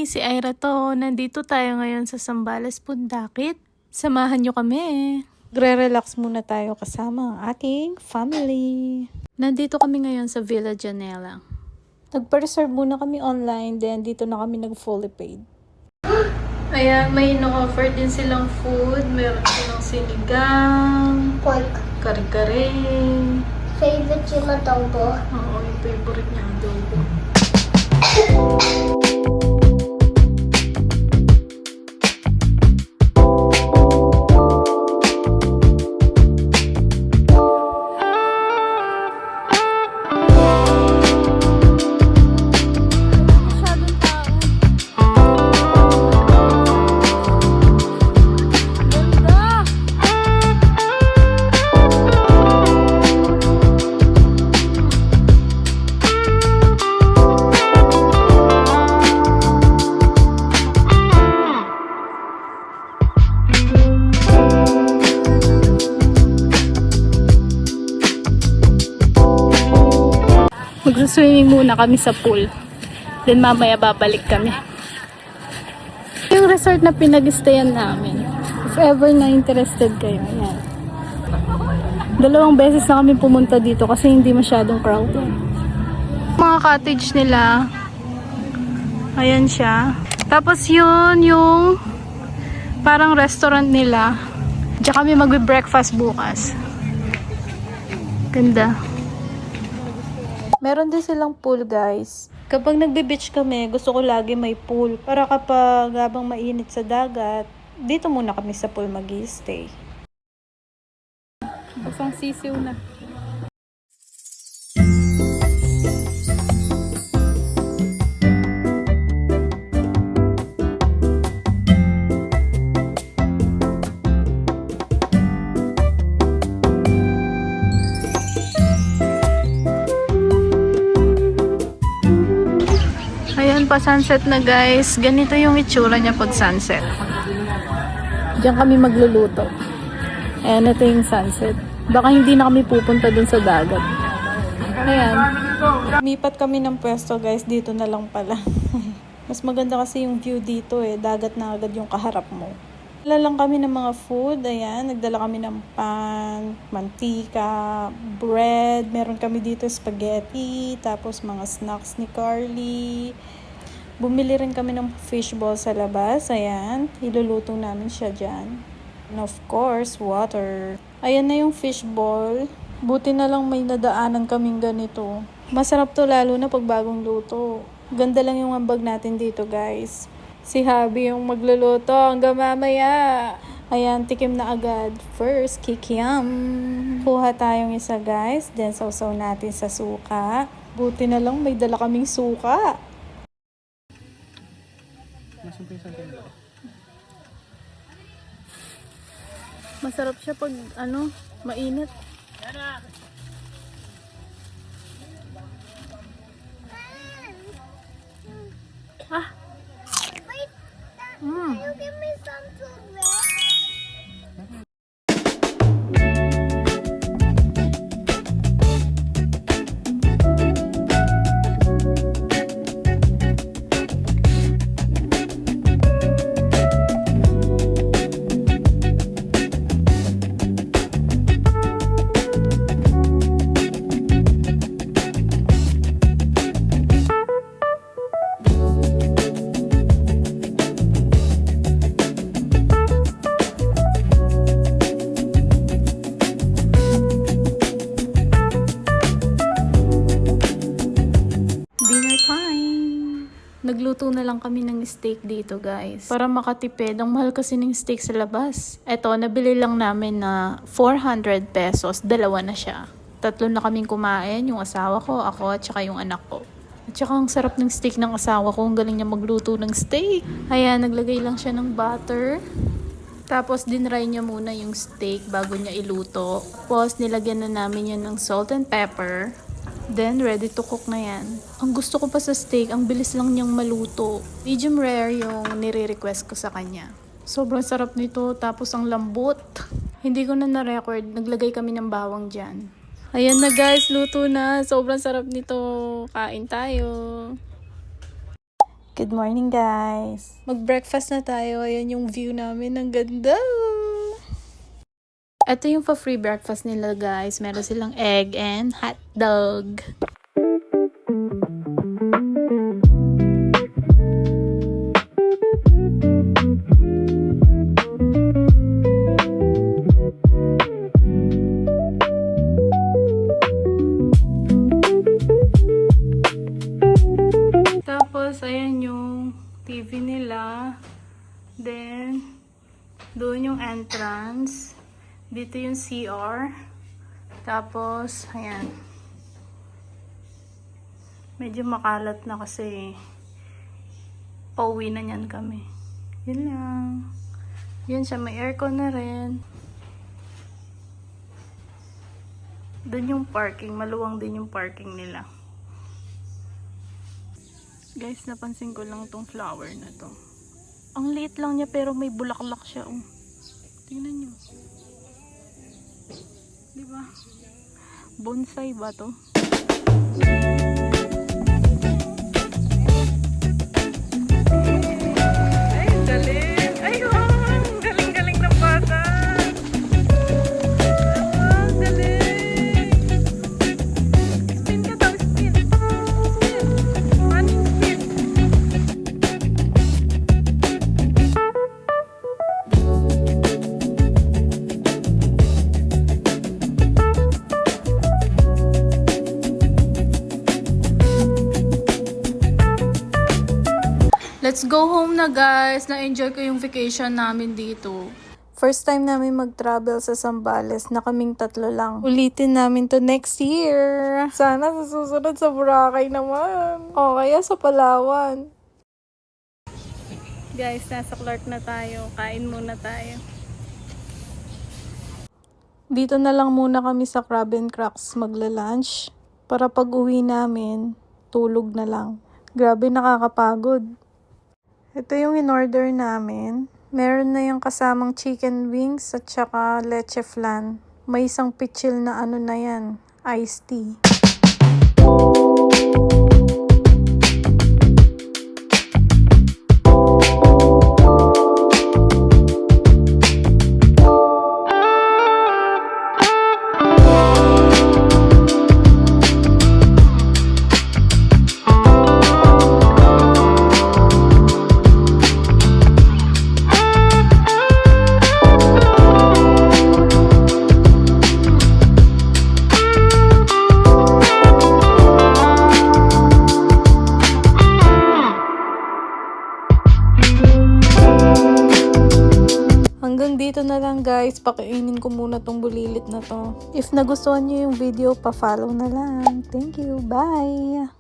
Hi! Si Ira to. Nandito tayo ngayon sa Zambales, Pundakit. Samahan nyo kami. Gre-relax muna tayo kasama ang aking family. Nandito kami ngayon sa Villa Janela. Nagpa-reserve muna kami online, then dito na kami nag-fully paid. Ayan, may ino-offer din silang food. Meron silang sinigang, Pork. kare-kare. Favorite yung adobo. Oo, yung favorite niya, adobo. Magsuswimming muna kami sa pool. Then mamaya babalik kami. Yung resort na pinag-stayan namin. If ever na interested kayo, ayan. 2 beses na kami pumunta dito kasi hindi masyadong crowded. Mga cottage nila. Ayan siya. Tapos yun yung parang restaurant nila. Diyan kami magbe-breakfast bukas. Ganda. Meron din silang pool, guys. Kapag nagbe-beach kami, gusto ko lagi may pool. Para kapag habang mainit sa dagat, dito muna kami sa pool mag-i-stay. Basang sisiw na. Ayan pa, sunset na guys. Ganito yung itsura niya pag sunset. Diyan kami magluluto. Ayan, ito yung sunset. Baka hindi na kami pupunta dun sa dagat. Ayan. Mipat kami ng pwesto guys. Dito na lang pala. Mas maganda kasi yung view dito eh. Dagat na agad yung kaharap mo. Dala lang kami ng mga food. Ayan, nagdala kami ng pan, mantika, bread. Meron kami dito spaghetti. Tapos mga snacks ni Carly. Bumili rin kami ng fishball sa labas. Ayan, iluluto namin siya dyan. And of course, water. Ayan na yung fishball. Buti na lang may nadaanan kaming ganito. Masarap to lalo na pag bagong luto. Ganda lang yung ambag natin dito guys. Si Habi yung magluluto hanggang mamaya. Ayan, tikim na agad. First, kikiam. Kuha tayong isa guys. Then, sausaw natin sa suka. Buti na lang may dala kaming suka. Masarap siya pag mainit. Ah! Wait, Mm. can you give me some food red? Dinner time! Nagluto na lang kami ng steak dito guys. Para makatipid. Ang mahal kasi ng steak sa labas. Eto, nabili lang namin na 400 pesos. 2 na siya. 3 na kaming kumain. Yung asawa ko, ako, at saka yung anak ko. At saka ang sarap ng steak ng asawa ko. Ang galing niya magluto ng steak. Ayan, naglagay lang siya ng butter. Tapos, dinry niya muna yung steak bago niya iluto. Tapos, nilagyan na namin yan ng salt and pepper. Then, ready to cook na yan. Ang gusto ko pa sa steak, ang bilis lang niyang maluto. Medium rare yung nire-request ko sa kanya. Sobrang sarap nito, tapos ang lambot. Hindi ko na na-record, naglagay kami ng bawang dyan. Ayan na guys, luto na. Sobrang sarap nito. Kain tayo. Good morning, guys. Mag-breakfast na tayo. Ayan yung view namin. Ang ganda. Ito yung free breakfast nila, guys. Meron silang egg and hot dog. Tapos, ayan yung TV nila. Then, doon yung entrance. Dito yung CR. Tapos, ayan. Medyo makalat na kasi pauwi na niyan kami. Yun lang. Yun siya, may aircon na rin. Doon yung parking. Maluwang din yung parking nila. Guys, napansin ko lang tong flower na to. Ang liit lang niya pero may bulaklak siya. Oh. Tingnan nyo. Diba? Bonsai ba to? Ay, galing! Ay, wow! Galing-galing ng bata! Wow, galing! Spin ka daw, spin! Spin! One spin! Let's go home na, guys. Na-enjoy ko yung vacation namin dito. First time namin mag-travel sa Zambales na kaming tatlo lang. Ulitin namin to next year. Sana sa susunod sa Boracay naman. O kaya sa Palawan. Guys, nasa Clark na tayo. Kain muna tayo. Dito na lang muna kami sa Crab and Cracks magla-lunch. Para pag uwi namin, tulog na lang. Grabe, nakakapagod. Ito yung in-order namin. Meron na yung kasamang chicken wings at saka leche flan. May isang pitchil na ano na yan, iced tea. Hanggang dito na lang, guys. Pakainin ko muna tong bulilit na to. If nagustuhan niyo yung video, pa-follow na lang. Thank you. Bye!